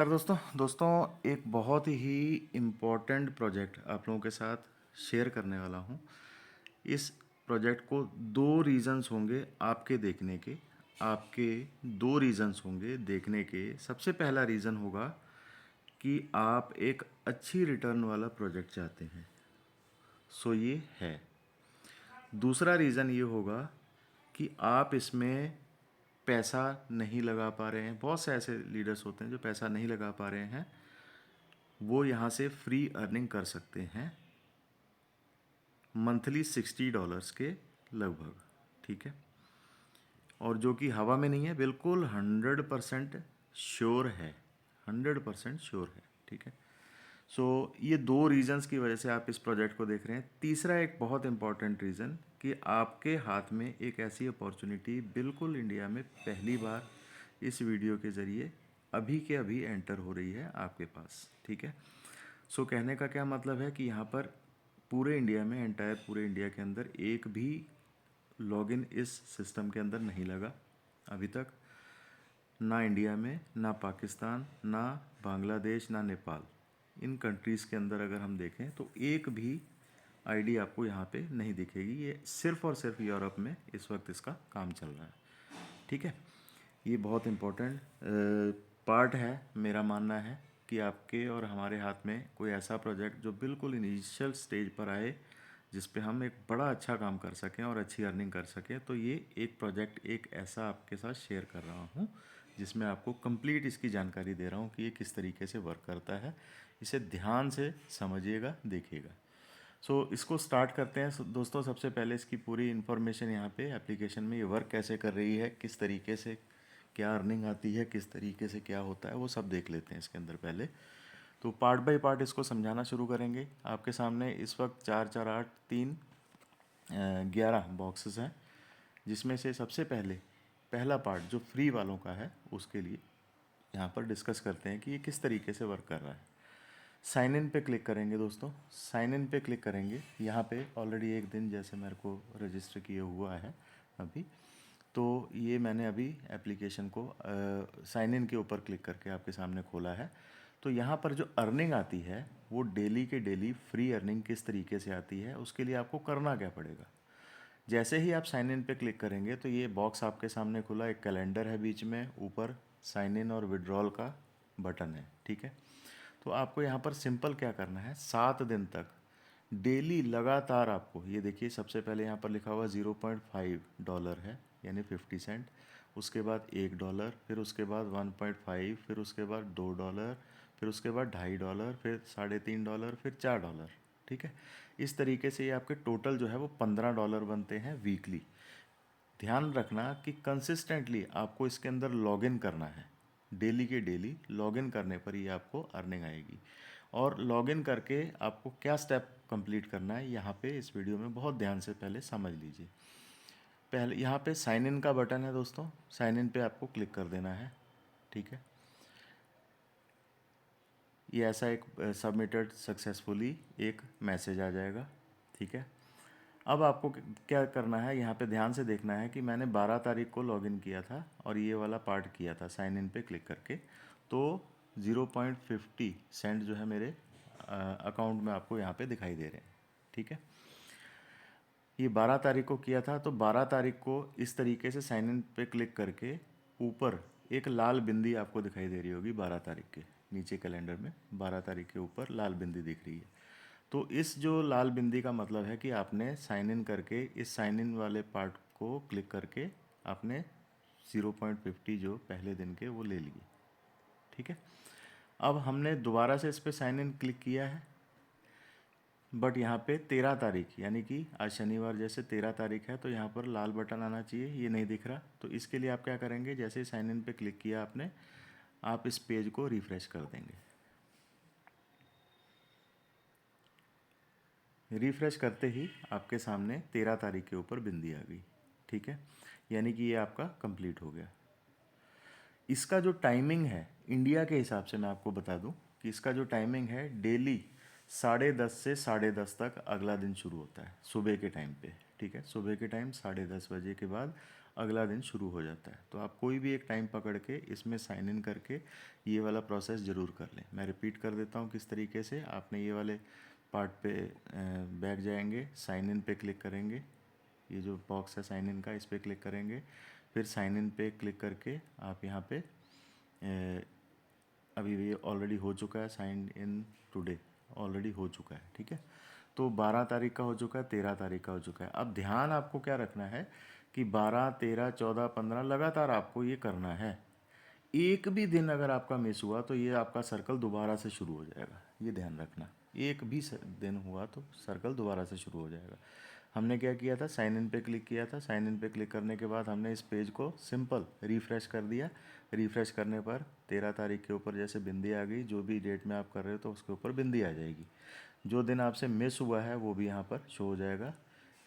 दोस्तों दोस्तों एक बहुत ही इम्पोर्टेंट प्रोजेक्ट आप लोगों के साथ शेयर करने वाला हूँ। इस प्रोजेक्ट को दो रीज़न्स होंगे आपके देखने के। आपके दो रीज़न्स होंगे देखने के। सबसे पहला रीज़न होगा कि आप एक अच्छी रिटर्न वाला प्रोजेक्ट चाहते हैं, सो ये है। दूसरा रीज़न ये होगा कि आप इसमें पैसा नहीं लगा पा रहे हैं। बहुत से ऐसे लीडर्स होते हैं जो पैसा नहीं लगा पा रहे हैं, वो यहाँ से फ्री अर्निंग कर सकते हैं मंथली $60 के लगभग, ठीक है। और जो कि हवा में नहीं है, बिल्कुल 100% श्योर है, 100% श्योर है, ठीक है। सो ये दो रीजंस की वजह से आप इस प्रोजेक्ट को देख रहे हैं। तीसरा एक बहुत इंपॉर्टेंट रीज़न कि आपके हाथ में एक ऐसी अपॉर्चुनिटी बिल्कुल इंडिया में पहली बार इस वीडियो के ज़रिए अभी के अभी एंटर हो रही है आपके पास, ठीक है। सो कहने का क्या मतलब है कि यहाँ पर पूरे इंडिया में, एंटायर पूरे इंडिया के अंदर एक भी लॉगिन इस सिस्टम के अंदर नहीं लगा अभी तक। ना इंडिया में, ना पाकिस्तान, ना बांग्लादेश, ना नेपाल, इन कंट्रीज़ के अंदर अगर हम देखें तो एक भी आईडी आपको यहाँ पे नहीं दिखेगी। ये सिर्फ़ और सिर्फ यूरोप में इस वक्त इसका काम चल रहा है, ठीक है। ये बहुत इम्पोर्टेंट पार्ट है। मेरा मानना है कि आपके और हमारे हाथ में कोई ऐसा प्रोजेक्ट जो बिल्कुल इनिशियल स्टेज पर आए, जिस पे हम एक बड़ा अच्छा काम कर सकें और अच्छी अर्निंग कर सकें, तो ये एक प्रोजेक्ट एक ऐसा आपके साथ शेयर कर रहा हूँ जिसमें आपको कंप्लीट इसकी जानकारी दे रहा हूँ कि ये किस तरीके से वर्क करता है। इसे ध्यान से समझिएगा, देखिएगा। सो इसको स्टार्ट करते हैं। दोस्तों सबसे पहले इसकी पूरी इन्फॉर्मेशन यहाँ पे एप्लीकेशन में ये वर्क कैसे कर रही है, किस तरीके से क्या अर्निंग आती है, किस तरीके से क्या होता है, वो सब देख लेते हैं इसके अंदर पहले। तो पार्ट बाय पार्ट इसको समझाना शुरू करेंगे। आपके सामने इस वक्त 4 4 8 3 11 बॉक्सेस हैं, जिसमें से सबसे पहले पहला पार्ट जो फ्री वालों का है उसके लिए यहाँ पर डिस्कस करते हैं कि ये किस तरीके से वर्क कर रहा है। साइन इन पे क्लिक करेंगे दोस्तों। साइन इन पे क्लिक करेंगे। यहाँ पे ऑलरेडी एक दिन जैसे मेरे को रजिस्टर किया हुआ है अभी, तो ये मैंने अभी एप्लीकेशन को साइन इन के ऊपर क्लिक करके आपके सामने खोला है। तो यहाँ पर जो अर्निंग आती है वो डेली के डेली फ्री अर्निंग किस तरीके से आती है, उसके लिए आपको करना क्या पड़ेगा। जैसे ही आप साइन इन पे क्लिक करेंगे तो ये बॉक्स आपके सामने खुला, एक कैलेंडर है बीच में, ऊपर साइन इन और विड्रॉल का बटन है, ठीक है। तो आपको यहाँ पर सिंपल क्या करना है, 7 दिन तक डेली लगातार आपको, ये देखिए सबसे पहले यहाँ पर लिखा हुआ $0.5 है, यानी 50 सेंट। उसके बाद $1, फिर उसके बाद 1.5, फिर उसके बाद $2, फिर उसके बाद $2.5, फिर $3.5, फिर $4, ठीक है। इस तरीके से ये आपके टोटल जो है वो $15 बनते हैं वीकली। ध्यान रखना कि कंसिस्टेंटली आपको इसके अंदर लॉगिन करना है। डेली के डेली लॉगिन करने पर ही आपको अर्निंग आएगी। और लॉगिन करके आपको क्या स्टेप कंप्लीट करना है यहाँ पे इस वीडियो में बहुत ध्यान से पहले समझ लीजिए। पहले यहाँ पे साइन इन का बटन है दोस्तों, साइन इन पे आपको क्लिक कर देना है, ठीक है। ये ऐसा एक सबमिटेड सक्सेसफुली एक मैसेज आ जाएगा, ठीक है। अब आपको क्या करना है, यहाँ पे ध्यान से देखना है कि मैंने 12 तारीख को लॉगिन किया था और ये वाला पार्ट किया था साइन इन पे क्लिक करके। तो 0.50 सेंट जो है मेरे अकाउंट में आपको यहाँ पे दिखाई दे रहे हैं, ठीक है। ये 12 तारीख को किया था, तो 12 तारीख को इस तरीके से साइन इन पे क्लिक करके ऊपर एक लाल बिंदी आपको दिखाई दे रही होगी 12 तारीख के नीचे कैलेंडर में, 12 तारीख के ऊपर लाल बिंदी दिख रही है। तो इस जो लाल बिंदी का मतलब है कि आपने साइन इन करके इस साइन इन वाले पार्ट को क्लिक करके आपने 0.50 जो पहले दिन के वो ले लिए, ठीक है। अब हमने दोबारा से इस पर साइन इन क्लिक किया है, बट यहाँ पे 13 तारीख यानी कि आज शनिवार जैसे 13 तारीख है, तो यहाँ पर लाल बटन आना चाहिए, ये नहीं दिख रहा। तो इसके लिए आप क्या करेंगे, जैसे साइन इन पे क्लिक किया आपने, आप इस पेज को रिफ़्रेश कर देंगे। रिफ़्रेश करते ही आपके सामने 13 तारीख के ऊपर बिंदी आ गई, ठीक है। यानी कि ये आपका कंप्लीट हो गया। इसका जो टाइमिंग है इंडिया के हिसाब से मैं आपको बता दूं कि इसका जो टाइमिंग है डेली 10:30 से 10:30 तक अगला दिन शुरू होता है, सुबह के टाइम पे, ठीक है। सुबह के टाइम 10:30 बजे के बाद अगला दिन शुरू हो जाता है। तो आप कोई भी एक टाइम पकड़ के इसमें साइन इन करके ये वाला प्रोसेस ज़रूर कर लें। मैं रिपीट कर देता हूँ किस तरीके से। आपने ये वाले पार्ट पे बैक जाएंगे, साइन इन पे क्लिक करेंगे, ये जो बॉक्स है साइन इन का इस पर क्लिक करेंगे, फिर साइन इन पे क्लिक करके आप यहाँ पे अभी ये ऑलरेडी हो चुका है, साइन इन टुडे ऑलरेडी हो चुका है, ठीक है। तो 12 तारीख का हो चुका है, 13 तारीख का हो चुका है। अब ध्यान आपको क्या रखना है कि 12, 13, 14, 15 लगातार आपको ये करना है। एक भी दिन अगर आपका मिस हुआ तो ये आपका सर्कल दोबारा से शुरू हो जाएगा, ये ध्यान रखना। एक भी दिन हुआ तो सर्कल दोबारा से शुरू हो जाएगा। हमने क्या किया था, साइन इन पे क्लिक किया था। साइन इन पे क्लिक करने के बाद हमने इस पेज को सिंपल रिफ़्रेश कर दिया। रिफ़्रेश करने पर 13 तारीख के ऊपर जैसे बिंदी आ गई, जो भी डेट में आप कर रहे हो तो उसके ऊपर बिंदी आ जाएगी। जो दिन आपसे मिस हुआ है वो भी यहाँ पर शो हो जाएगा,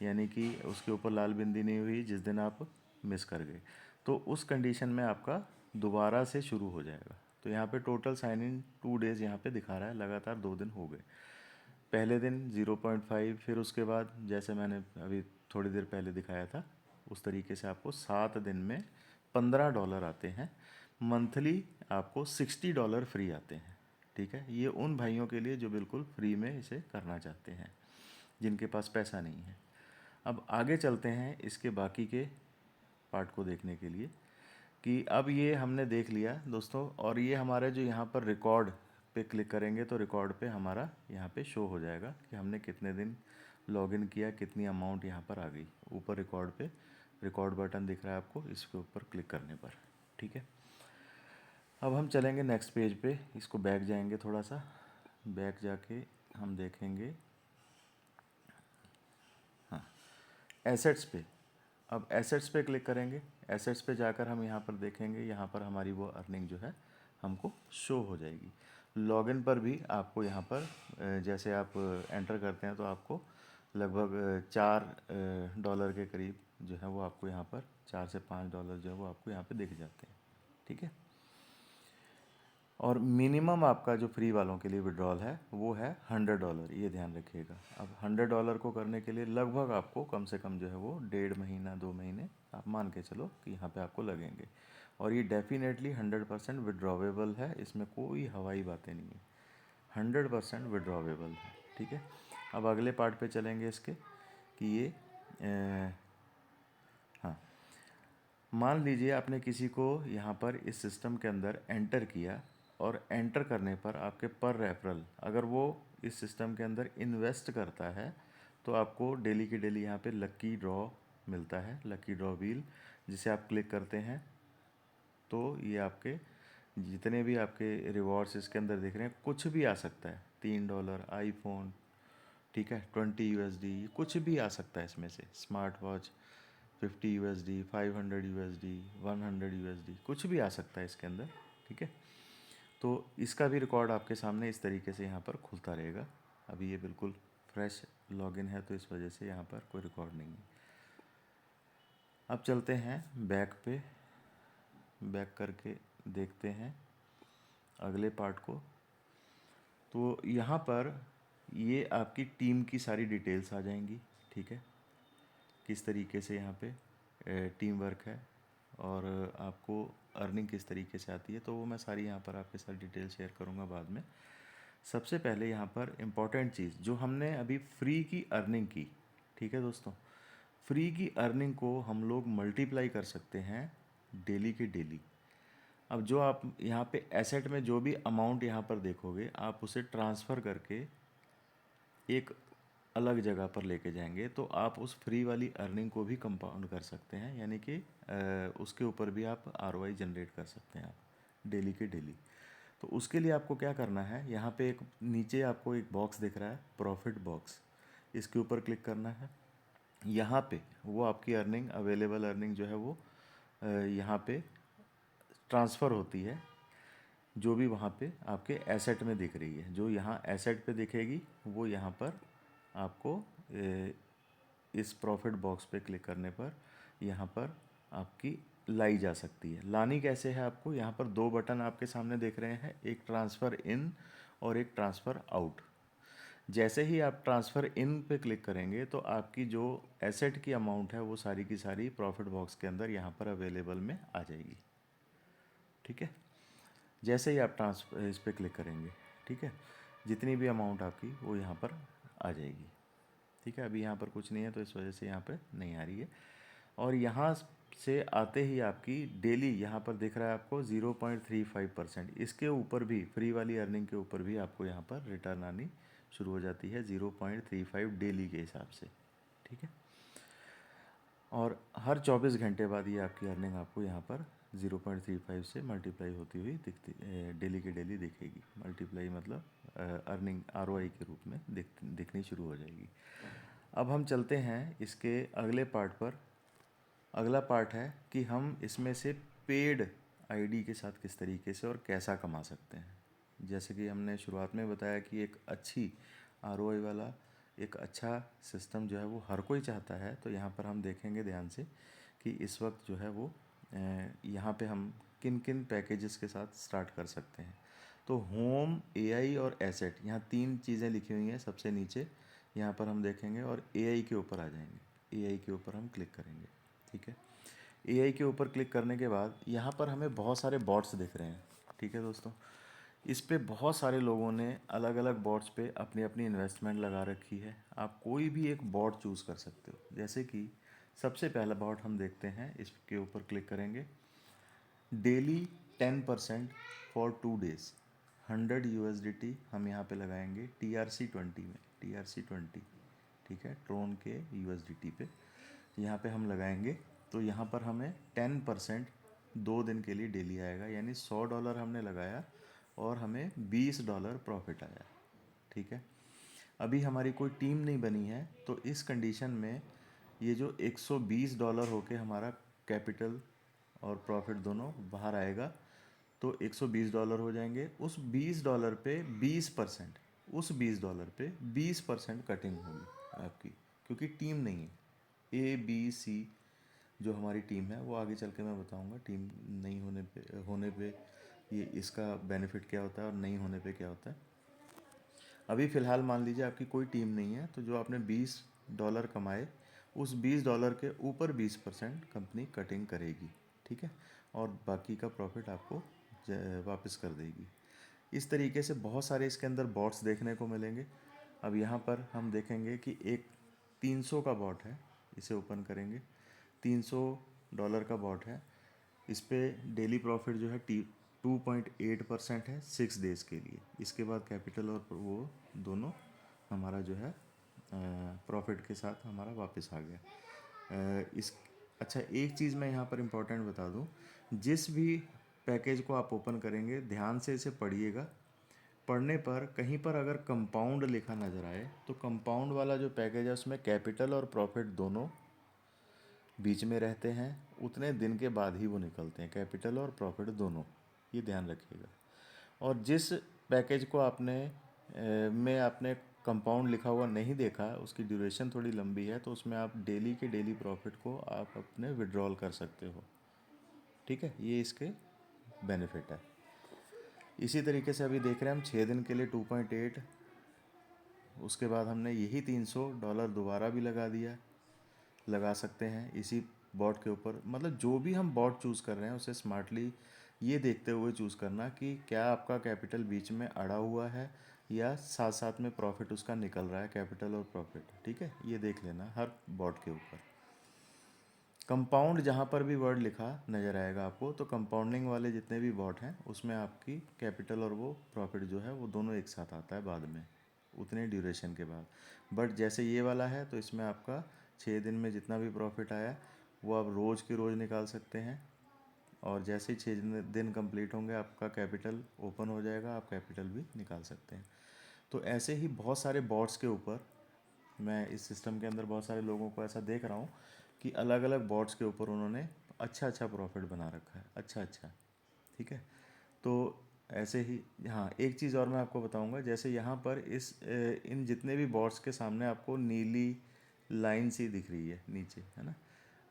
यानी कि उसके ऊपर लाल बिंदी नहीं हुई जिस दिन आप मिस कर गए। तो उस कंडीशन में आपका दोबारा से शुरू हो जाएगा। तो यहाँ पे टोटल साइन इन 2 डेज़ यहाँ पे दिखा रहा है, लगातार 2 दिन हो गए। पहले दिन 0.5, फिर उसके बाद जैसे मैंने अभी थोड़ी देर पहले दिखाया था उस तरीके से आपको 7 दिन में $15 आते हैं। मंथली आपको $60 फ्री आते हैं, ठीक है। ये उन भाइयों के लिए जो बिल्कुल फ्री में इसे करना चाहते हैं, जिनके पास पैसा नहीं है। अब आगे चलते हैं इसके बाकी के पार्ट को देखने के लिए कि अब ये हमने देख लिया दोस्तों, और ये हमारे जो यहाँ पर रिकॉर्ड पे क्लिक करेंगे तो रिकॉर्ड पे हमारा यहाँ पे शो हो जाएगा कि हमने कितने दिन लॉगिन किया, कितनी अमाउंट यहाँ पर आ गई। ऊपर रिकॉर्ड पे रिकॉर्ड बटन दिख रहा है आपको, इसके ऊपर क्लिक करने पर, ठीक है। अब हम चलेंगे नेक्स्ट पेज पे, इसको बैक जाएंगे, थोड़ा सा बैक जाके हम देखेंगे एसेट्स पे। अब एसेट्स पे क्लिक करेंगे। एसेट्स पे जाकर हम यहाँ पर देखेंगे, यहाँ पर हमारी वो अर्निंग जो है हमको शो हो जाएगी। लॉगिन पर भी आपको यहाँ पर जैसे आप एंटर करते हैं तो आपको लगभग $4 के करीब जो है वो आपको यहाँ पर $4 से $5 जो है वो आपको यहाँ पे दिख जाते हैं, ठीक है। और मिनिमम आपका जो फ्री वालों के लिए विड्रॉल है वो है $100, ये ध्यान रखिएगा। अब $100 को करने के लिए लगभग आपको कम से कम जो है वो 1.5 महीना 2 महीने आप मान के चलो कि यहाँ पे आपको लगेंगे। और ये डेफिनेटली 100% विड्रॉवेबल है, इसमें कोई हवाई बातें नहीं है, 100% विड्रॉवेबल है, ठीक है। अब अगले पार्ट पे चलेंगे इसके कि ये हाँ, मान लीजिए आपने किसी को यहाँ पर इस सिस्टम के अंदर एंटर किया, और एंटर करने पर आपके पर रेफरल अगर वो इस सिस्टम के अंदर इन्वेस्ट करता है तो आपको डेली की डेली यहाँ पे लकी ड्रॉ मिलता है, लकी ड्रॉ व्हील, जिसे आप क्लिक करते हैं तो ये आपके जितने भी आपके रिवॉर्ड्स इसके अंदर दिख रहे हैं कुछ भी आ सकता है। $3 आईफोन, ठीक है, 20 USD, कुछ भी आ सकता है इसमें से। Smart watch 50 USD, 500 USD, 100 USD, कुछ भी आ सकता है इसके अंदर, ठीक है। तो इसका भी रिकॉर्ड आपके सामने इस तरीके से यहाँ पर खुलता रहेगा। अभी ये बिल्कुल फ्रेश लॉगिन है तो इस वजह से यहाँ पर कोई रिकॉर्ड नहीं है। अब चलते हैं बैक पे, बैक करके देखते हैं अगले पार्ट को। तो यहाँ पर ये आपकी टीम की सारी डिटेल्स आ जाएंगी, ठीक है, किस तरीके से यहाँ पे टीम वर्क है और आपको अर्निंग किस तरीके से आती है, तो वो मैं सारी यहाँ पर आपके साथ डिटेल शेयर करूँगा बाद में। सबसे पहले यहाँ पर इम्पॉर्टेंट चीज़ जो हमने अभी फ्री की अर्निंग की, ठीक है दोस्तों, फ्री की अर्निंग को हम लोग मल्टीप्लाई कर सकते हैं डेली के डेली। अब जो आप यहाँ पे एसेट में जो भी अमाउंट यहाँ पर देखोगे आप उसे ट्रांसफ़र करके एक अलग जगह पर लेके जाएंगे तो आप उस फ्री वाली अर्निंग को भी कंपाउंड कर सकते हैं, यानी कि उसके ऊपर भी आप ROI जनरेट कर सकते हैं आप डेली के डेली। तो उसके लिए आपको क्या करना है, यहाँ पे एक नीचे आपको एक बॉक्स दिख रहा है प्रॉफिट बॉक्स, इसके ऊपर क्लिक करना है। यहाँ पे वो आपकी अर्निंग अवेलेबल अर्निंग जो है वो यहाँ पे ट्रांसफ़र होती है, जो भी वहाँ पे आपके एसेट में दिख रही है, जो यहाँ एसेट पे दिखेगी वो यहाँ पर आपको इस प्रॉफिट बॉक्स पे क्लिक करने पर यहाँ पर आपकी लाई जा सकती है। लानी कैसे है आपको, यहाँ पर 2 बटन आपके सामने देख रहे हैं, एक ट्रांसफ़र इन और एक ट्रांसफ़र आउट। जैसे ही आप ट्रांसफ़र इन पे क्लिक करेंगे तो आपकी जो एसेट की अमाउंट है वो सारी की सारी प्रॉफिट बॉक्स के अंदर यहाँ पर अवेलेबल में आ जाएगी। ठीक है, जैसे ही आप ट्रांसफर इस पर क्लिक करेंगे, ठीक है, जितनी भी अमाउंट आपकी वो यहाँ पर आ जाएगी। ठीक है, अभी यहाँ पर कुछ नहीं है तो इस वजह से यहाँ पे नहीं आ रही है। और यहाँ से आते ही आपकी डेली यहाँ पर दिख रहा है आपको 0.35%। इसके ऊपर भी फ्री वाली अर्निंग के ऊपर भी आपको यहाँ पर रिटर्न आनी शुरू हो जाती है 0.35 डेली के हिसाब से। ठीक है, और हर 24 घंटे बाद ये आपकी अर्निंग आपको यहाँ पर 0.35 से मल्टीप्लाई होती हुई दिखती डेली की डेली दिखेगी। मल्टीप्लाई मतलब अर्निंग आरओआई के रूप में दिखनी शुरू हो जाएगी। अब हम चलते हैं इसके अगले पार्ट पर। अगला पार्ट है कि हम इसमें से पेड आईडी के साथ किस तरीके से और कैसा कमा सकते हैं। जैसे कि हमने शुरुआत में बताया कि एक अच्छी आरओआई वाला एक अच्छा सिस्टम जो है वो हर कोई चाहता है। तो यहाँ पर हम देखेंगे ध्यान से कि इस वक्त जो है वो यहाँ पे हम किन किन पैकेजेस के साथ स्टार्ट कर सकते हैं। तो होम, एआई और एसेट, यहाँ तीन चीज़ें लिखी हुई हैं सबसे नीचे। यहाँ पर हम देखेंगे और एआई के ऊपर आ जाएंगे। एआई के ऊपर हम क्लिक करेंगे। ठीक है, एआई के ऊपर क्लिक करने के बाद यहाँ पर हमें बहुत सारे बॉट्स दिख रहे हैं। ठीक है दोस्तों, इस पे बहुत सारे लोगों ने अलग अलग बॉट्स पे अपनी अपनी इन्वेस्टमेंट लगा रखी है। आप कोई भी एक बॉट चूज़ कर सकते हो। जैसे कि सबसे पहला बॉट हम देखते हैं, इसके ऊपर क्लिक करेंगे। डेली 10% फॉर 2 डेज़ 100 USDT हम यहाँ पे लगाएंगे TRC20 में। TRC20, ठीक है, ट्रोन के USDT पे यहाँ पे हम लगाएंगे। तो यहाँ पर हमें 10% 2 दिन के लिए डेली आएगा, यानी $100 हमने लगाया और हमें $20 प्रॉफिट आया। ठीक है, अभी हमारी कोई टीम नहीं बनी है तो इस कंडीशन में ये जो $120 होके हमारा कैपिटल और प्रॉफिट दोनों बाहर आएगा। तो $120 हो जाएंगे। उस $20 पे 20%, उस $20 पे 20% कटिंग होगी आपकी, क्योंकि टीम नहीं है। ABC जो हमारी टीम है वो आगे चल के मैं बताऊंगा टीम नहीं होने पे ये इसका बेनिफिट क्या होता है और नहीं होने पे क्या होता है। अभी फ़िलहाल मान लीजिए आपकी कोई टीम नहीं है, तो जो आपने $20 कमाए उस $20 के ऊपर 20% कंपनी कटिंग करेगी। ठीक है, और बाकी का प्रॉफिट आपको वापस कर देगी। इस तरीके से बहुत सारे इसके अंदर बॉट्स देखने को मिलेंगे। अब यहाँ पर हम देखेंगे कि एक 300 का बॉट है, इसे ओपन करेंगे। $300 का बॉट है। इस पे डेली प्रॉफिट जो है 2.8% है 6 डेज़ के लिए। इसके बाद कैपिटल और वो दोनों हमारा जो है प्रॉफिट के साथ हमारा वापस आ गया। इस अच्छा, एक चीज़ मैं यहाँ पर इम्पोर्टेंट बता दूँ, जिस भी पैकेज को आप ओपन करेंगे ध्यान से इसे पढ़िएगा। पढ़ने पर कहीं पर अगर कंपाउंड लिखा नज़र आए तो कंपाउंड वाला जो पैकेज है उसमें कैपिटल और प्रॉफिट दोनों बीच में रहते हैं। उतने दिन के बाद ही वो निकलते हैं, कैपिटल और प्रॉफिट दोनों, ये ध्यान रखिएगा। और जिस पैकेज को में आपने कंपाउंड लिखा हुआ नहीं देखा, उसकी ड्यूरेशन थोड़ी लंबी है, तो उसमें आप डेली के डेली प्रॉफिट को आप अपने विड्रॉल कर सकते हो। ठीक है, ये इसके बेनिफिट है। इसी तरीके से अभी देख रहे हैं हम 6 दिन के लिए 2.8, उसके बाद हमने यही $300 दोबारा भी लगा सकते हैं इसी बॉट के ऊपर। मतलब जो भी हम बॉट चूज़ कर रहे हैं उसे स्मार्टली ये देखते हुए चूज़ करना कि क्या आपका कैपिटल बीच में अड़ा हुआ है या साथ साथ में प्रॉफिट उसका निकल रहा है, कैपिटल और प्रॉफिट। ठीक है, ये देख लेना हर बॉट के ऊपर। कंपाउंड जहाँ पर भी वर्ड लिखा नज़र आएगा आपको, तो कंपाउंडिंग वाले जितने भी बॉट हैं उसमें आपकी कैपिटल और वो प्रॉफिट जो है वो दोनों एक साथ आता है बाद में, उतने ड्यूरेशन के बाद। बट जैसे ये वाला है तो इसमें आपका 6 दिन में जितना भी प्रॉफिट आया वो आप रोज़ के रोज़ निकाल सकते हैं। और जैसे ही 6 दिन कंप्लीट होंगे आपका कैपिटल ओपन हो जाएगा, आप कैपिटल भी निकाल सकते हैं। तो ऐसे ही बहुत सारे बॉट्स के ऊपर मैं इस सिस्टम के अंदर बहुत सारे लोगों को ऐसा देख रहा हूँ कि अलग अलग बॉट्स के ऊपर उन्होंने अच्छा अच्छा प्रॉफिट बना रखा है, अच्छा अच्छा। ठीक है, तो ऐसे ही हाँ, एक चीज़ और मैं आपको बताऊंगा। जैसे यहाँ पर इन जितने भी बॉट्स के सामने आपको नीली लाइन सी दिख रही है नीचे, है ना,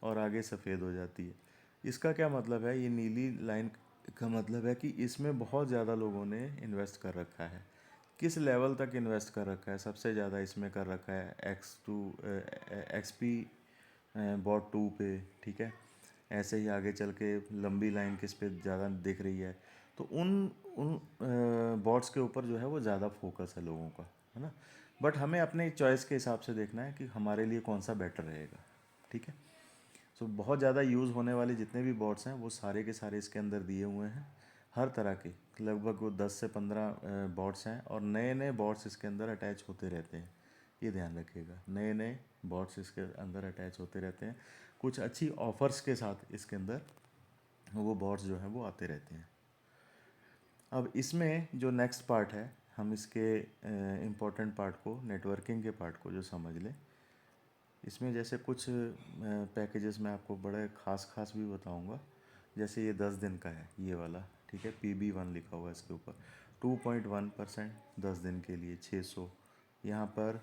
और आगे सफ़ेद हो जाती है। इसका क्या मतलब है? ये नीली लाइन का मतलब है कि इसमें बहुत ज़्यादा लोगों ने इन्वेस्ट कर रखा है। किस लेवल तक इन्वेस्ट कर रखा है, सबसे ज़्यादा इसमें कर रखा है XP बॉट 2 पे, ठीक है। ऐसे ही आगे चल के लंबी लाइन किस पे ज़्यादा दिख रही है, तो उन उन बॉट्स के ऊपर जो है वो ज़्यादा फोकस है लोगों का, है ना। बट हमें अपने चॉइस के हिसाब से देखना है कि हमारे लिए कौन सा बेटर रहेगा, ठीक है। सो बहुत ज़्यादा यूज़ होने वाले जितने भी बॉट्स हैं वो सारे के सारे इसके अंदर दिए हुए हैं, हर तरह के, लगभग वो 10 से 15 बॉट्स हैं, और नए नए बॉट्स इसके अंदर अटैच होते रहते हैं, ये ध्यान रखिएगा, नए नए बॉट्स इसके अंदर अटैच होते रहते हैं, कुछ अच्छी ऑफर्स के साथ इसके अंदर वो बॉट्स जो हैं वो आते रहते हैं। अब इसमें जो नेक्स्ट पार्ट है, हम इसके इम्पोर्टेंट पार्ट को, नेटवर्किंग के पार्ट को जो समझ लें। इसमें जैसे कुछ पैकेजेस मैं आपको बड़े ख़ास भी बताऊंगा, जैसे ये 10 दिन का है ये वाला, ठीक है, PB1 लिखा हुआ है इसके ऊपर, 2.1% 10 दिन के लिए 600, यहाँ पर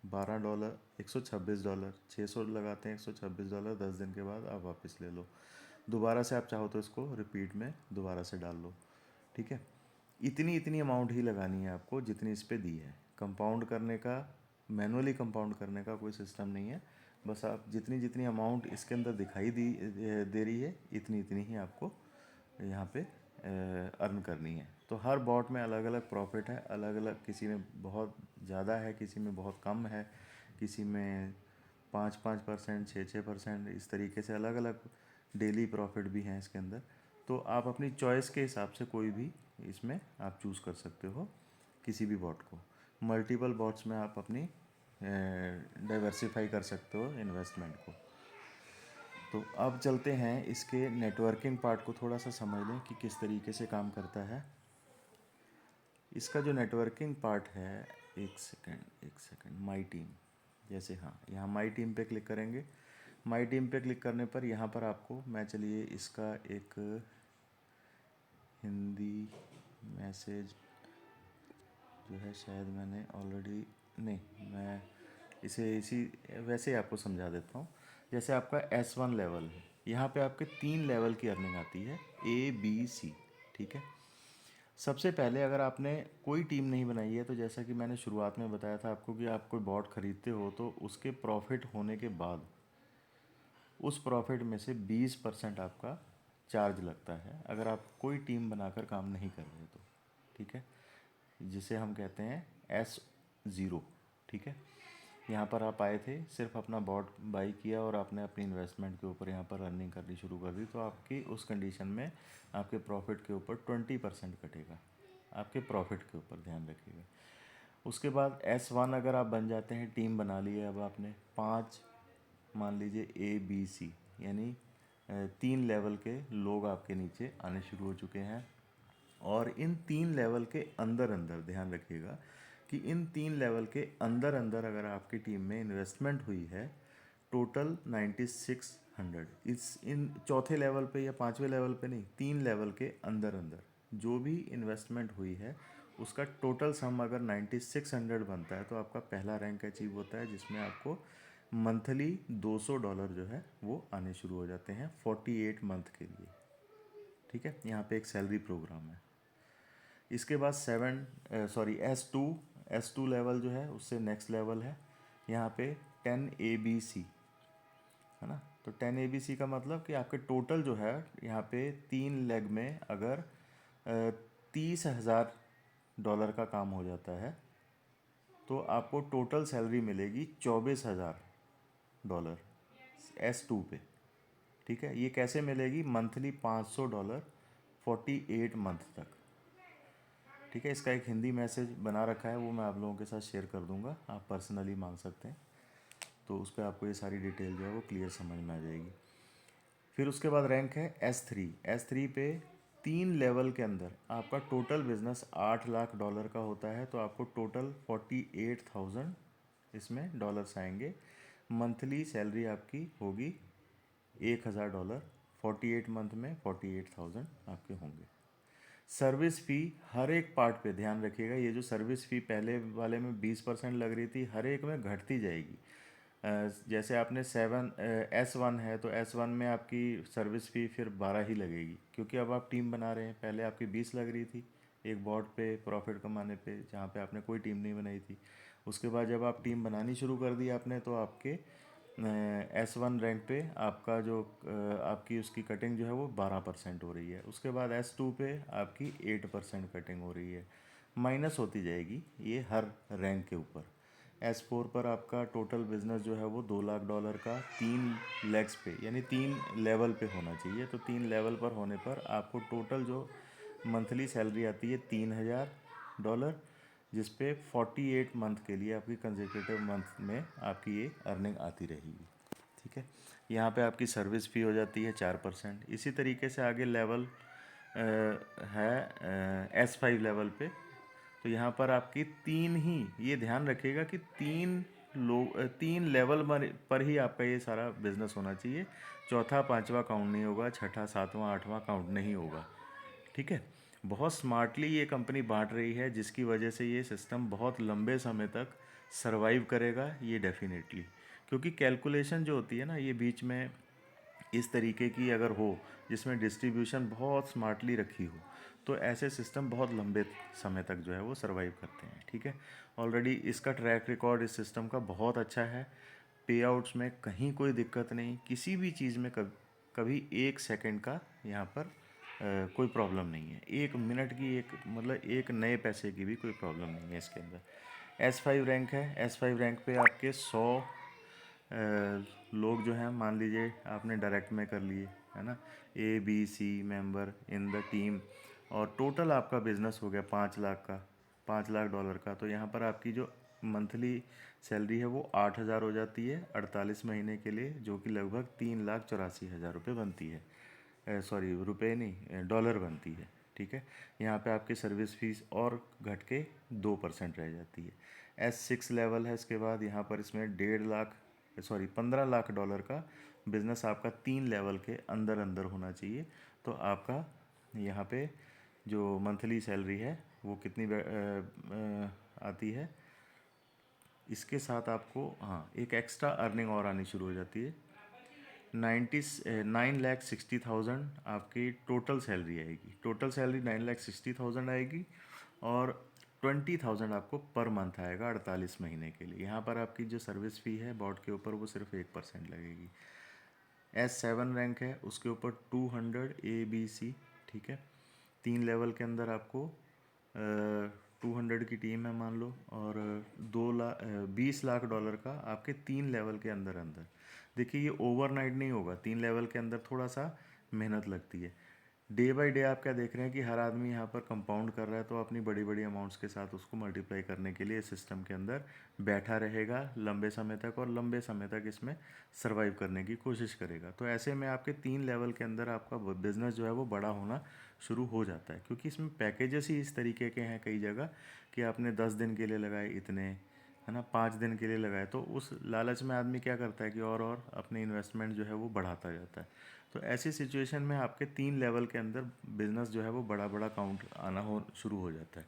$12 $126, 600 लगाते हैं, $126, 10 दिन के बाद आप वापस ले लो, दोबारा से आप चाहो तो इसको रिपीट में दोबारा से डाल लो, ठीक है। इतनी इतनी अमाउंट ही लगानी है आपको जितनी इस पे दी है। कंपाउंड करने का, मैनुअली कंपाउंड करने का कोई सिस्टम नहीं है, बस आप जितनी जितनी अमाउंट इसके अंदर दिखाई दे रही है, इतनी इतनी ही आपको यहाँ पे अर्न करनी है। तो हर बॉट में अलग अलग प्रॉफिट है, अलग अलग, किसी में बहुत ज़्यादा है, किसी में बहुत कम है, किसी में 5% 6% इस तरीके से अलग अलग डेली प्रॉफिट भी हैं इसके अंदर। तो आप अपनी चॉइस के हिसाब से कोई भी इसमें आप चूज़ कर सकते हो किसी भी बॉट को। मल्टीपल बॉट्स में आप अपनी डाइवर्सिफाई कर सकते हो इन्वेस्टमेंट को। तो अब चलते हैं इसके नेटवर्किंग पार्ट को थोड़ा सा समझ लें कि किस तरीके से काम करता है। इसका जो नेटवर्किंग पार्ट है, एक सेकंड, माई टीम, जैसे हाँ, यहाँ माई टीम पे क्लिक करेंगे। माई टीम पे क्लिक करने पर यहाँ पर आपको, मैं चलिए इसका एक हिंदी मैसेज जो है शायद मैंने ऑलरेडी, नहीं, मैं इसे इसी वैसे ही आपको समझा देता हूँ। जैसे आपका S1 लेवल है, यहाँ पे आपके 3 लेवल की अर्निंग आती है, ABC, ठीक है। सबसे पहले अगर आपने कोई टीम नहीं बनाई है, तो जैसा कि मैंने शुरुआत में बताया था आपको कि आप कोई बॉट ख़रीदते हो तो उसके प्रॉफिट होने के बाद उस प्रॉफिट में से 20% आपका चार्ज लगता है, अगर आप कोई टीम बनाकर काम नहीं कर रहे तो, ठीक है, जिसे हम कहते हैं S0, ठीक है। यहाँ पर आप आए थे, सिर्फ अपना बॉट बाई किया और आपने अपनी इन्वेस्टमेंट के ऊपर यहाँ पर अर्निंग करनी शुरू कर दी, तो आपकी उस कंडीशन में आपके प्रॉफिट के ऊपर 20% कटेगा, आपके प्रॉफिट के ऊपर ध्यान रखिएगा। उसके बाद S1 अगर आप बन जाते हैं, टीम बना ली है, अब आपने 5 मान लीजिए ABC, यानी 3 लेवल के लोग आपके नीचे आने शुरू हो चुके हैं, और इन 3 लेवल के अंदर अंदर ध्यान रखिएगा कि इन 3 लेवल के अंदर अंदर अगर आपकी टीम में इन्वेस्टमेंट हुई है टोटल 9600, इस इन चौथे लेवल पे या 5वें लेवल पे नहीं, 3 लेवल के अंदर अंदर जो भी इन्वेस्टमेंट हुई है उसका टोटल सम अगर 9600 बनता है तो आपका पहला रैंक अचीव होता है, जिसमें आपको मंथली $200 जो है वो आने शुरू हो जाते हैं 48 मंथ के लिए, ठीक है। यहाँ पे एक सैलरी प्रोग्राम है। इसके बाद S2 लेवल जो है उससे नेक्स्ट लेवल है, यहाँ पे 10ABC, है ना। तो 10ABC का मतलब कि आपके टोटल जो है यहाँ पे 3 लेग में अगर $30,000 का काम हो जाता है तो आपको टोटल सैलरी मिलेगी $24,000 S2 पे, ठीक है। ये कैसे मिलेगी, मंथली $500 48 मंथ तक, ठीक है। इसका एक हिंदी मैसेज बना रखा है, वो मैं आप लोगों के साथ शेयर कर दूंगा, आप पर्सनली मांग सकते हैं, तो उस पर आपको ये सारी डिटेल जो है वो क्लियर समझ में आ जाएगी। फिर उसके बाद रैंक है S3 पे 3 लेवल के अंदर आपका टोटल बिजनेस $8 लाख का होता है, तो आपको टोटल 48,000 इसमें डॉलर्स आएंगे, मंथली सैलरी आपकी होगी $1,000, 48 मंथ में 48,000 आपके होंगे। सर्विस फ़ी हर एक पार्ट पे ध्यान रखिएगा, ये जो सर्विस फ़ी पहले वाले में 20% लग रही थी, हर एक में घटती जाएगी। जैसे आपने S1 है तो S1 में आपकी सर्विस फ़ी फिर 12 ही लगेगी, क्योंकि अब आप टीम बना रहे हैं, पहले आपकी 20 लग रही थी, एक बोर्ड पे प्रॉफिट कमाने पे, जहाँ पे आपने कोई टीम नहीं बनाई थी। उसके बाद जब आप टीम बनानी शुरू कर दी आपने, तो आपके S1 रैंक पे आपका जो आपकी उसकी कटिंग जो है वो 12% हो रही है। उसके बाद S2 पे आपकी 8% कटिंग हो रही है, माइनस होती जाएगी ये हर रैंक के ऊपर। S4 पर आपका टोटल बिजनेस जो है वो $2 लाख का 3 लेग्स पे, यानी 3 लेवल पे होना चाहिए। तो 3 लेवल पर होने पर आपको टोटल जो मंथली सैलरी आती है $3000, जिस पे 48 मंथ के लिए आपकी कंसेक्यूटिव मंथ में आपकी ये अर्निंग आती रहेगी। ठीक है, यहाँ पे आपकी सर्विस फी हो जाती है 4%। इसी तरीके से आगे लेवल है S5 लेवल पे। तो यहाँ पर आपकी तीन ही, ये ध्यान रखिएगा कि तीन लेवल पर ही आपका ये सारा बिजनेस होना चाहिए। चौथा पांचवा काउंट नहीं होगा, छठा सातवां आठवां काउंट नहीं होगा। ठीक है, बहुत स्मार्टली ये कंपनी बांट रही है, जिसकी वजह से ये सिस्टम बहुत लंबे समय तक सरवाइव करेगा, ये डेफिनेटली। क्योंकि कैलकुलेशन जो होती है ना, ये बीच में इस तरीके की अगर हो, जिसमें डिस्ट्रीब्यूशन बहुत स्मार्टली रखी हो, तो ऐसे सिस्टम बहुत लंबे समय तक जो है वो सरवाइव करते हैं। ठीक है, ऑलरेडी इसका ट्रैक रिकॉर्ड इस सिस्टम का बहुत अच्छा है। पे आउट्स में कहीं कोई दिक्कत नहीं, किसी भी चीज़ में कभी 1 सेकंड का यहाँ पर कोई प्रॉब्लम नहीं है। 1 मिनट की, एक मतलब एक नए पैसे की भी कोई प्रॉब्लम नहीं है इसके अंदर। S5 रैंक है। S5 रैंक पे आपके 100 लोग जो हैं, मान लीजिए आपने डायरेक्ट में कर लिए, है ना, ABC member in the team, और टोटल आपका बिजनेस हो गया 5 लाख का, $5 लाख का। तो यहाँ पर आपकी जो मंथली सैलरी है वो 8,000 हो जाती है 48 महीने के लिए, जो कि लगभग 3,84,000 रुपये बनती है। सॉरी, रुपए नहीं, डॉलर बनती है। ठीक है, यहाँ पे आपकी सर्विस फीस और घट के 2% रह जाती है। S6 लेवल है। इसके बाद यहाँ पर इसमें 1.5 लाख, सॉरी $15 लाख का बिजनेस आपका 3 लेवल के अंदर अंदर होना चाहिए। तो आपका यहाँ पे जो मंथली सैलरी है वो कितनी आती है, इसके साथ आपको हाँ एक एक्स्ट्रा अर्निंग और आनी शुरू हो जाती है। 9,60,000 आपकी टोटल सैलरी आएगी। टोटल सैलरी 9,60,000 आएगी, और 20,000 आपको पर मंथ आएगा 48 महीने के लिए। यहाँ पर आपकी जो सर्विस फ़ी है बोर्ड के ऊपर, वो सिर्फ 1% लगेगी। S7 रैंक है, उसके ऊपर 200 ABC। ठीक है, 3 लेवल के अंदर आपको 200 की टीम है मान लो, और 20 लाख का आपके 3 लेवल के अंदर अंदर। देखिए, ये ओवरनाइट नहीं होगा, 3 लेवल के अंदर थोड़ा सा मेहनत लगती है। डे बाय डे आप क्या देख रहे हैं कि हर आदमी यहाँ पर कंपाउंड कर रहा है, तो अपनी बड़ी बड़ी अमाउंट्स के साथ उसको मल्टीप्लाई करने के लिए सिस्टम के अंदर बैठा रहेगा लंबे समय तक, और लंबे समय तक इसमें सर्वाइव करने की कोशिश करेगा। तो ऐसे में आपके 3 लेवल के अंदर आपका बिजनेस जो है वो बड़ा होना शुरू हो जाता है, क्योंकि इसमें पैकेजेस ही इस तरीके के हैं कई जगह कि आपने 10 दिन के लिए लगाए इतने, है ना, 5 दिन के लिए लगाए, तो उस लालच में आदमी क्या करता है कि और अपनी इन्वेस्टमेंट जो है वो बढ़ाता जाता है। तो ऐसी सिचुएशन में आपके 3 लेवल के अंदर बिजनेस जो है वो बड़ा बड़ा काउंट आना हो शुरू हो जाता है।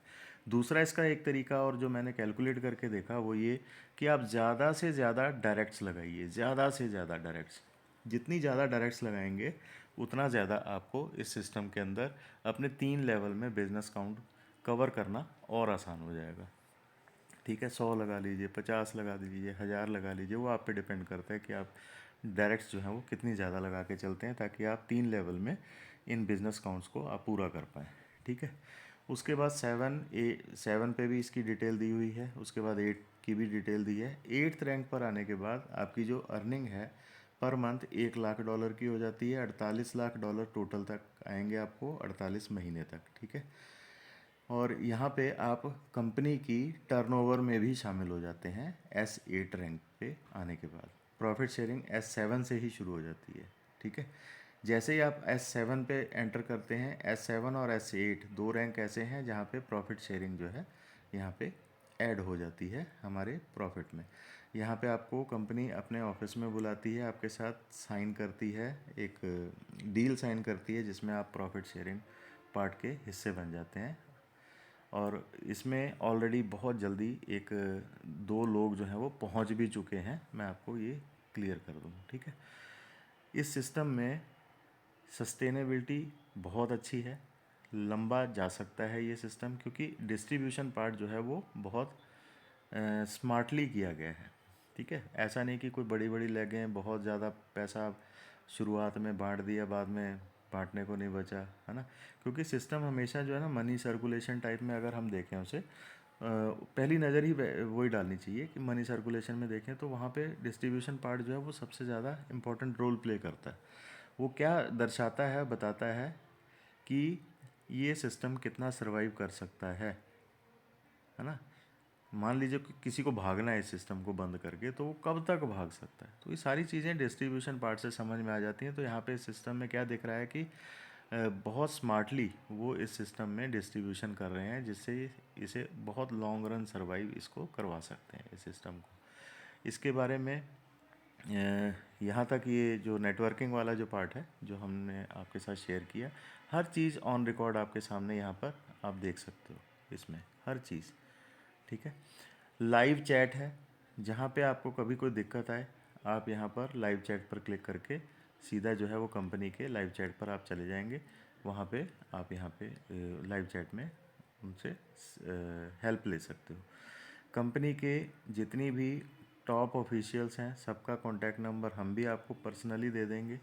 दूसरा इसका एक तरीका और जो मैंने कैलकुलेट करके देखा वो ये कि आप ज़्यादा से ज़्यादा डायरेक्ट्स लगाइए, ज़्यादा से ज़्यादा डायरेक्ट्स। जितनी ज़्यादा डायरेक्ट्स लगाएंगे उतना ज़्यादा आपको इस सिस्टम के अंदर अपने 3 लेवल में बिजनेस काउंट कवर करना और आसान हो जाएगा। ठीक है, 100 लगा लीजिए, 50 लगा दीजिए, 1000 लगा लीजिए, वो आप पे डिपेंड करता है कि आप डायरेक्ट्स जो हैं वो कितनी ज़्यादा लगा के चलते हैं, ताकि आप 3 लेवल में इन बिजनेस काउंट्स को आप पूरा कर पाएँ। ठीक है, उसके बाद 7 पे भी इसकी डिटेल दी हुई है। उसके बाद 8 की भी डिटेल दी है। 8th रैंक पर आने के बाद आपकी जो अर्निंग है पर मंथ $1 लाख की हो जाती है। $48 लाख टोटल तक आएंगे आपको 48 महीने तक। ठीक है, और यहाँ पे आप कंपनी की टर्नओवर में भी शामिल हो जाते हैं S8 रैंक पे आने के बाद। प्रॉफिट शेयरिंग S7 से ही शुरू हो जाती है। ठीक है, जैसे ही आप S7 पे एंटर करते हैं, S7 और S8 दो रैंक ऐसे हैं जहाँ पे प्रॉफिट शेयरिंग जो है यहाँ पे ऐड हो जाती है हमारे प्रॉफिट में। यहाँ पे आपको कंपनी अपने ऑफिस में बुलाती है, आपके साथ साइन करती है, एक डील साइन करती है, जिसमें आप प्रॉफिट शेयरिंग पार्ट के हिस्से बन जाते हैं। और इसमें ऑलरेडी बहुत जल्दी एक 2 लोग जो हैं वो पहुंच भी चुके हैं, मैं आपको ये क्लियर कर दूँ। ठीक है, इस सिस्टम में सस्टेनेबिलिटी बहुत अच्छी है, लंबा जा सकता है ये सिस्टम, क्योंकि डिस्ट्रीब्यूशन पार्ट जो है वो बहुत स्मार्टली किया गया है। ठीक है, ऐसा नहीं कि कोई बड़ी बड़ी लेगें बहुत ज़्यादा पैसा शुरुआत में बांट दिया, बाद में बांटने को नहीं बचा, है ना। क्योंकि सिस्टम हमेशा जो है ना मनी सर्कुलेशन टाइप में अगर हम देखें उसे, पहली नज़र ही वही डालनी चाहिए कि मनी सर्कुलेशन में देखें तो वहाँ पे डिस्ट्रीब्यूशन पार्ट जो है वो सबसे ज़्यादा इम्पोर्टेंट रोल प्ले करता है। वो क्या दर्शाता है, बताता है कि ये सिस्टम कितना सर्वाइव कर सकता है ना। मान लीजिए कि किसी को भागना है इस सिस्टम को बंद करके, तो वो कब तक भाग सकता है। तो ये सारी चीज़ें डिस्ट्रीब्यूशन पार्ट से समझ में आ जाती हैं। तो यहाँ पे इस सिस्टम में क्या दिख रहा है कि बहुत स्मार्टली वो इस सिस्टम में डिस्ट्रीब्यूशन कर रहे हैं, जिससे इसे बहुत लॉन्ग रन सर्वाइव इसको करवा सकते हैं इस सिस्टम को। इसके बारे में यहाँ तक ये जो नेटवर्किंग वाला जो पार्ट है जो हमने आपके साथ शेयर किया, हर चीज़ ऑन रिकॉर्ड आपके सामने यहाँ पर आप देख सकते हो इसमें हर चीज़। ठीक है, लाइव चैट है, जहाँ पे आपको कभी कोई दिक्कत आए आप यहाँ पर लाइव चैट पर क्लिक करके सीधा जो है वो कंपनी के लाइव चैट पर आप चले जाएंगे। वहाँ पे आप यहाँ पे लाइव चैट में उनसे हेल्प ले सकते हो। कंपनी के जितनी भी टॉप ऑफिशियल्स हैं सबका कॉन्टैक्ट नंबर हम भी आपको पर्सनली दे देंगे,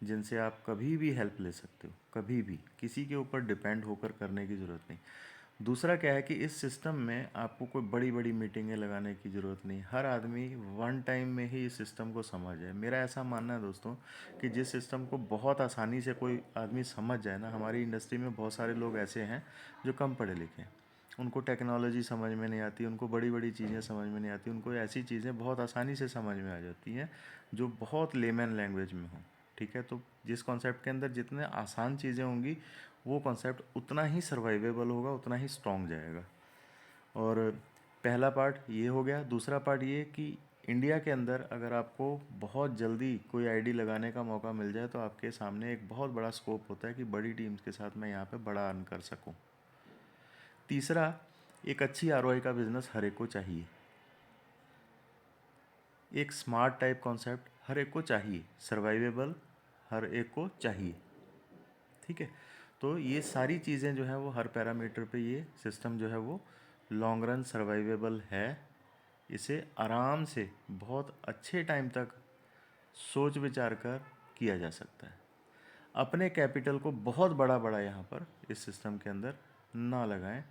जिनसे आप कभी भी हेल्प ले सकते हो, कभी भी किसी के ऊपर डिपेंड होकर करने की ज़रूरत नहीं। दूसरा क्या है कि इस सिस्टम में आपको कोई बड़ी बड़ी मीटिंगें लगाने की ज़रूरत नहीं, हर आदमी वन टाइम में ही इस सिस्टम को समझ जाए। मेरा ऐसा मानना है दोस्तों कि जिस सिस्टम को बहुत आसानी से कोई आदमी समझ जाए ना, हमारी इंडस्ट्री में बहुत सारे लोग ऐसे हैं जो कम पढ़े लिखे हैं, उनको टेक्नोलॉजी समझ में नहीं आती, उनको बड़ी बड़ी चीज़ें समझ में नहीं आती, उनको ऐसी चीज़ें बहुत आसानी से समझ में आ जाती हैं जो बहुत लेमन लैंग्वेज में हों। ठीक है, तो जिस कॉन्सेप्ट के अंदर जितने आसान चीज़ें होंगी वो कॉन्सेप्ट उतना ही सर्वाइवेबल होगा, उतना ही स्ट्रॉन्ग जाएगा। और पहला पार्ट ये हो गया। दूसरा पार्ट ये कि इंडिया के अंदर अगर आपको बहुत जल्दी कोई आईडी लगाने का मौका मिल जाए तो आपके सामने एक बहुत बड़ा स्कोप होता है कि बड़ी टीम्स के साथ मैं यहाँ पे बड़ा अर्न कर सकूँ। तीसरा, एक अच्छी आरओआई का बिजनेस हर एक को चाहिए, एक स्मार्ट टाइप कॉन्सेप्ट हर एक को चाहिए, सर्वाइवेबल हर एक को चाहिए। ठीक है, तो ये सारी चीज़ें जो है वो हर पैरामीटर पे ये सिस्टम जो है वो लॉन्ग रन सर्वाइवेबल है। इसे आराम से बहुत अच्छे टाइम तक सोच विचार कर किया जा सकता है। अपने कैपिटल को बहुत बड़ा बड़ा यहाँ पर इस सिस्टम के अंदर ना लगाएं।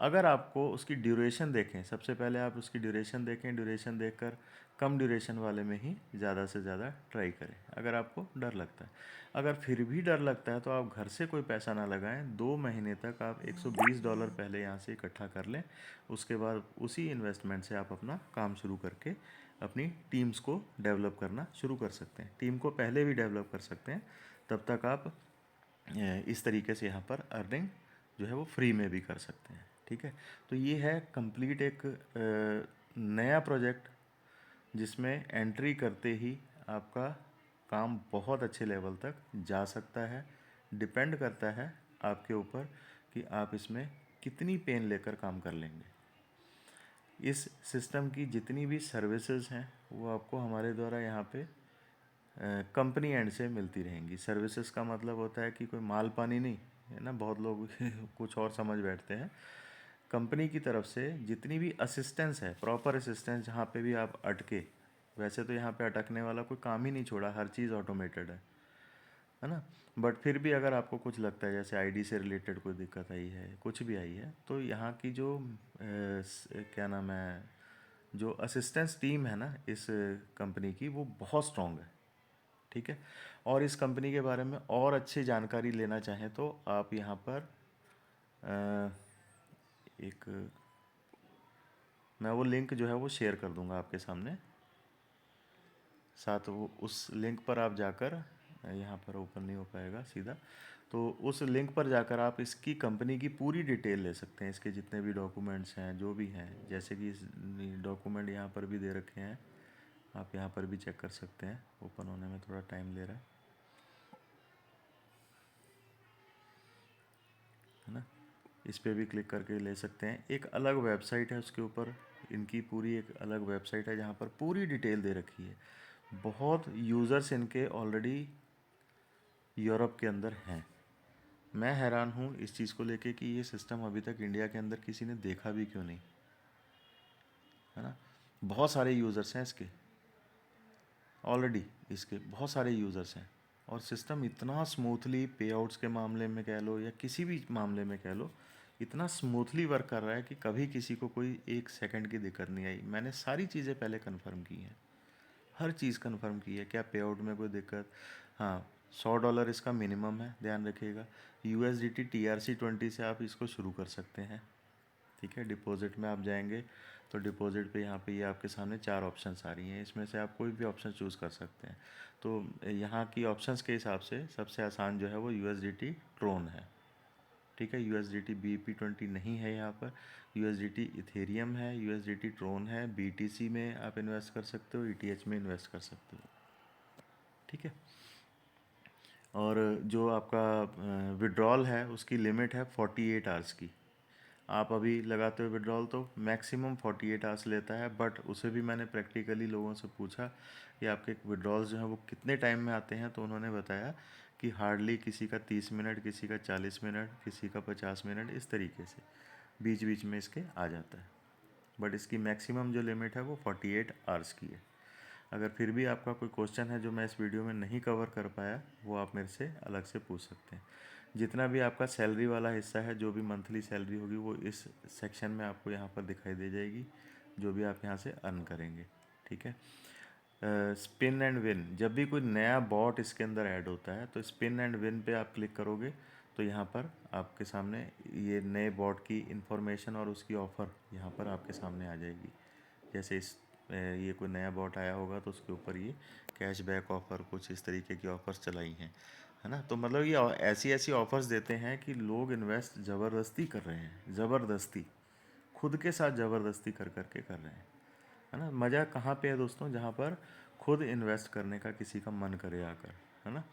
अगर आपको उसकी ड्यूरेशन देखें, सबसे पहले आप उसकी ड्यूरेशन देखें, ड्यूरेशन देखकर कम ड्यूरेशन वाले में ही ज़्यादा से ज़्यादा ट्राई करें अगर आपको डर लगता है। अगर फिर भी डर लगता है तो आप घर से कोई पैसा ना लगाएं। 2 महीने तक आप $120 पहले यहाँ से इकट्ठा कर लें, उसके बाद उसी इन्वेस्टमेंट से आप अपना काम शुरू करके अपनी टीम्स को डेवलप करना शुरू कर सकते हैं। टीम को पहले भी डेवलप कर सकते हैं, तब तक आप इस तरीके से यहाँ पर अर्निंग जो है वो फ्री में भी कर सकते हैं। ठीक है, तो ये है कंप्लीट एक नया प्रोजेक्ट जिसमें एंट्री करते ही आपका काम बहुत अच्छे लेवल तक जा सकता है। डिपेंड करता है आपके ऊपर कि आप इसमें कितनी पेन लेकर काम कर लेंगे। इस सिस्टम की जितनी भी सर्विसेज हैं वो आपको हमारे द्वारा यहाँ पे कंपनी एंड से मिलती रहेंगी। सर्विसेज का मतलब होता है कि कोई माल पानी नहीं है ना, बहुत लोग कुछ और समझ बैठते हैं। कंपनी की तरफ से जितनी भी असिस्टेंस है, प्रॉपर असिस्टेंस, जहाँ पे भी आप अटके, वैसे तो यहाँ पे अटकने वाला कोई काम ही नहीं छोड़ा, हर चीज़ ऑटोमेटेड है ना। बट फिर भी अगर आपको कुछ लगता है जैसे आईडी से रिलेटेड कोई दिक्कत आई है, कुछ भी आई है, तो यहाँ की जो क्या नाम है, जो असिस्टेंस टीम है ना इस कंपनी की, वो बहुत स्ट्रॉन्ग है। ठीक है, और इस कंपनी के बारे में और अच्छी जानकारी लेना चाहें तो आप यहाँ पर एक मैं वो लिंक जो है वो शेयर कर दूंगा आपके सामने, साथ वो उस लिंक पर आप जाकर, यहाँ पर ओपन नहीं हो पाएगा सीधा, तो उस लिंक पर जाकर आप इसकी कंपनी की पूरी डिटेल ले सकते हैं, इसके जितने भी डॉक्यूमेंट्स हैं जो भी हैं, जैसे कि डॉक्यूमेंट यहाँ पर भी दे रखे हैं, आप यहाँ पर भी चेक कर सकते हैं। ओपन होने में थोड़ा टाइम ले रहा है ना, इस पर भी क्लिक करके ले सकते हैं। एक अलग वेबसाइट है उसके ऊपर, इनकी पूरी एक अलग वेबसाइट है जहाँ पर पूरी डिटेल दे रखी है। बहुत यूज़र्स इनके ऑलरेडी यूरोप के अंदर हैं। मैं हैरान हूँ इस चीज़ को लेके कि ये सिस्टम अभी तक इंडिया के अंदर किसी ने देखा भी क्यों नहीं, है ना। बहुत सारे यूज़र्स हैं इसके ऑलरेडी, इसके बहुत सारे यूज़र्स हैं, और सिस्टम इतना स्मूथली पे आउट्स के मामले में कह लो या किसी भी मामले में कह लो, इतना स्मूथली वर्क कर रहा है कि कभी किसी को कोई 1 सेकंड की दिक्कत नहीं आई। मैंने सारी चीज़ें पहले कंफर्म की हैं, हर चीज़ कंफर्म की है, क्या पे आउट में कोई दिक्कत। हाँ, $100 इसका मिनिमम है, ध्यान रखिएगा। USDT TRC20 से आप इसको शुरू कर सकते हैं, ठीक है। डिपॉजिट में आप जाएंगे तो डिपॉजिट पे यहाँ पे ये आपके सामने 4 ऑप्शंस आ रही हैं, इसमें से आप कोई भी ऑप्शन चूज़ कर सकते हैं। तो यहाँ की ऑप्शंस के हिसाब से सबसे आसान जो है वो USDT ट्रोन है, ठीक है। USDT BP20 नहीं है यहाँ पर, USDT इथेरियम है, USDT ट्रोन है, BTC में आप इन्वेस्ट कर सकते हो, ETH में इन्वेस्ट कर सकते हो, ठीक है। और जो आपका विड्रॉल है उसकी लिमिट है 48 आवर्स की। आप अभी लगाते हो विड्रॉल तो मैक्सिमम 48 आवर्स लेता है, बट उसे भी मैंने प्रैक्टिकली लोगों से पूछा कि आपके विड्रॉल्स जो हैं वो कितने टाइम में आते हैं, तो उन्होंने बताया कि हार्डली किसी का 30 मिनट, किसी का 40 मिनट, किसी का 50 मिनट, इस तरीके से बीच बीच में इसके आ जाता है। बट इसकी मैक्सिमम जो लिमिट है वो 48 आवर्स की है। अगर फिर भी आपका कोई क्वेश्चन है जो मैं इस वीडियो में नहीं कवर कर पाया, वो आप मेरे से अलग से पूछ सकते हैं। जितना भी आपका सैलरी वाला हिस्सा है, जो भी मंथली सैलरी होगी वो इस सेक्शन में आपको यहाँ पर दिखाई दे जाएगी, जो भी आप यहाँ से अर्न करेंगे, ठीक है। स्पिन एंड विन, जब भी कोई नया बॉट इसके अंदर ऐड होता है तो स्पिन एंड विन पे आप क्लिक करोगे तो यहाँ पर आपके सामने ये नए बॉट की इंफॉर्मेशन और उसकी ऑफ़र यहाँ पर आपके सामने आ जाएगी। जैसे ये कोई नया बॉट आया होगा तो उसके ऊपर ये कैशबैक ऑफ़र, कुछ इस तरीके की ऑफ़र्स चलाई हैं, है ना। तो मतलब ये ऐसी ऐसी ऑफ़र्स देते हैं कि लोग इन्वेस्ट ज़बरदस्ती कर रहे हैं, ज़बरदस्ती, खुद के साथ ज़बरदस्ती कर करके कर रहे हैं, है ना। मज़ा कहाँ पे है दोस्तों, जहाँ पर खुद इन्वेस्ट करने का किसी का मन करे आकर, है ना।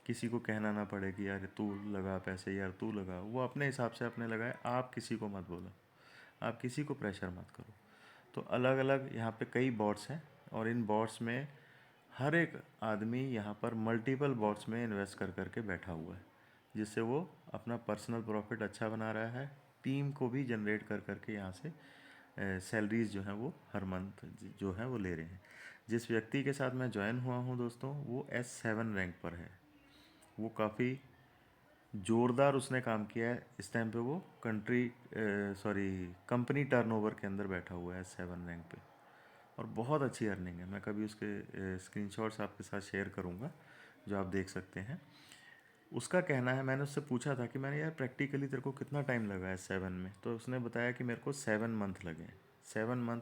किसी को कहना ना पड़े कि यार तू लगा पैसे, यार तू लगा, वो अपने हिसाब से अपने लगाए, आप किसी को मत बोलो, आप किसी को प्रेशर मत करो। तो अलग अलग यहाँ पे कई बॉट्स हैं, और इन बॉट्स में हर एक आदमी यहाँ पर मल्टीपल बॉट्स में इन्वेस्ट कर करके बैठा हुआ है, जिससे वो अपना पर्सनल प्रॉफिट अच्छा बना रहा है, टीम को भी जनरेट कर करके यहाँ से सैलरीज जो हैं वो हर मंथ जो है वो ले रहे हैं। जिस व्यक्ति के साथ मैं ज्वाइन हुआ हूँ दोस्तों, वो S7 रैंक पर है। वो काफ़ी ज़ोरदार उसने काम किया है इस टाइम पे, वो कंपनी टर्नओवर के अंदर बैठा हुआ है S7 रैंक पे, और बहुत अच्छी अर्निंग है। मैं कभी उसके स्क्रीनशॉट्स आपके साथ शेयर करूँगा जो आप देख सकते हैं। उसका कहना है, मैंने उससे पूछा था कि मैंने यार प्रैक्टिकली तेरे को कितना टाइम लगा है 7 में, तो उसने बताया कि मेरे को 7 मंथ लगे। 7 मंथ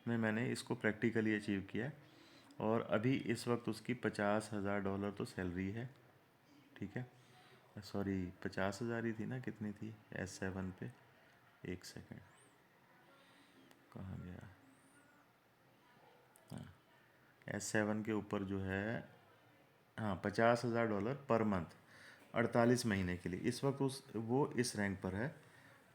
में मैंने इसको प्रैक्टिकली अचीव किया है, और अभी इस वक्त उसकी $50,000 तो सैलरी है, ठीक है। सॉरी, 50,000 ही थी ना, कितनी थी S7 पे, एक सेकेंड, कहाँ गया। S7 के ऊपर जो है, हाँ, $50,000 पर मंथ 48 महीने के लिए इस वक्त वो इस रैंक पर है।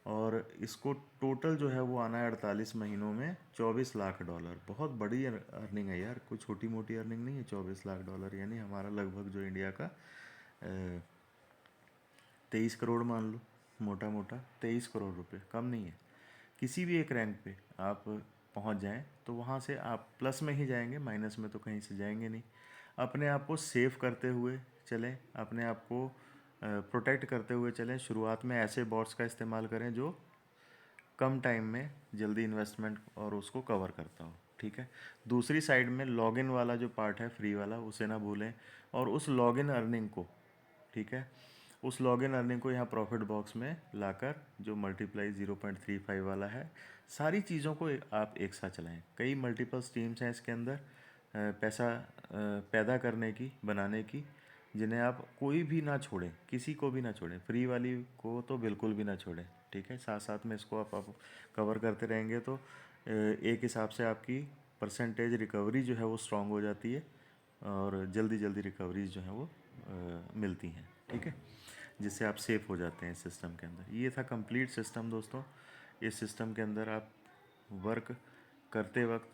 और इसको टोटल जो है वो आना है 48 महीनों में $24 लाख। बहुत बड़ी अर्निंग है यार, कोई छोटी मोटी अर्निंग नहीं है। $24 लाख यानी हमारा लगभग जो इंडिया का 23 करोड़ मान लो, मोटा मोटा 23 करोड़ रुपए, कम नहीं है। किसी भी एक रैंक पे आप पहुंच जाएं तो वहां से आप प्लस में ही जाएंगे, माइनस में तो कहीं से जाएंगे नहीं। अपने आप को सेव करते हुए चलें, अपने आप को प्रोटेक्ट करते हुए चलें। शुरुआत में ऐसे बॉट्स का इस्तेमाल करें जो कम टाइम में जल्दी इन्वेस्टमेंट और उसको कवर करता हो, ठीक है। दूसरी साइड में लॉगिन वाला जो पार्ट है, फ्री वाला, उसे ना भूलें, और उस लॉगिन अर्निंग को, ठीक है, उस लॉगिन अर्निंग को यहाँ प्रॉफिट बॉक्स में लाकर जो मल्टीप्लाई 0.35 वाला है, सारी चीज़ों को आप एक साथ चलाएं। कई मल्टीपल स्ट्रीम्स हैं इसके अंदर पैसा पैदा करने की, बनाने की, जिन्हें आप कोई भी ना छोड़ें, किसी को भी ना छोड़ें, फ्री वाली को तो बिल्कुल भी ना छोड़ें, ठीक है। साथ साथ में इसको आप कवर करते रहेंगे तो एक हिसाब से आपकी परसेंटेज रिकवरी जो है वो स्ट्रांग हो जाती है, और जल्दी जल्दी रिकवरीज जो हैं वो मिलती हैं, ठीक है, जिससे आप सेफ हो जाते हैं इस सिस्टम के अंदर। ये था कंप्लीट सिस्टम दोस्तों। इस सिस्टम के अंदर आप वर्क करते वक्त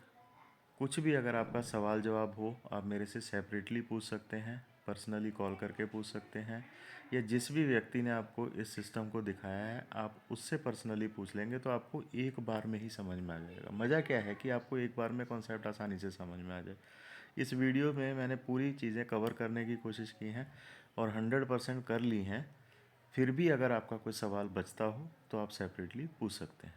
कुछ भी अगर आपका सवाल जवाब हो, आप मेरे से सेपरेटली पूछ सकते हैं, पर्सनली कॉल करके पूछ सकते हैं, या जिस भी व्यक्ति ने आपको इस सिस्टम को दिखाया है आप उससे पर्सनली पूछ लेंगे तो आपको एक बार में ही समझ में आ जाएगा। मज़ा क्या है कि आपको एक बार में कॉन्सेप्ट आसानी से समझ में आ जाए। इस वीडियो में मैंने पूरी चीज़ें कवर करने की कोशिश की हैं और 100% कर ली हैं। फिर भी अगर आपका कोई सवाल बचता हो तो आप सेपरेटली पूछ सकते हैं।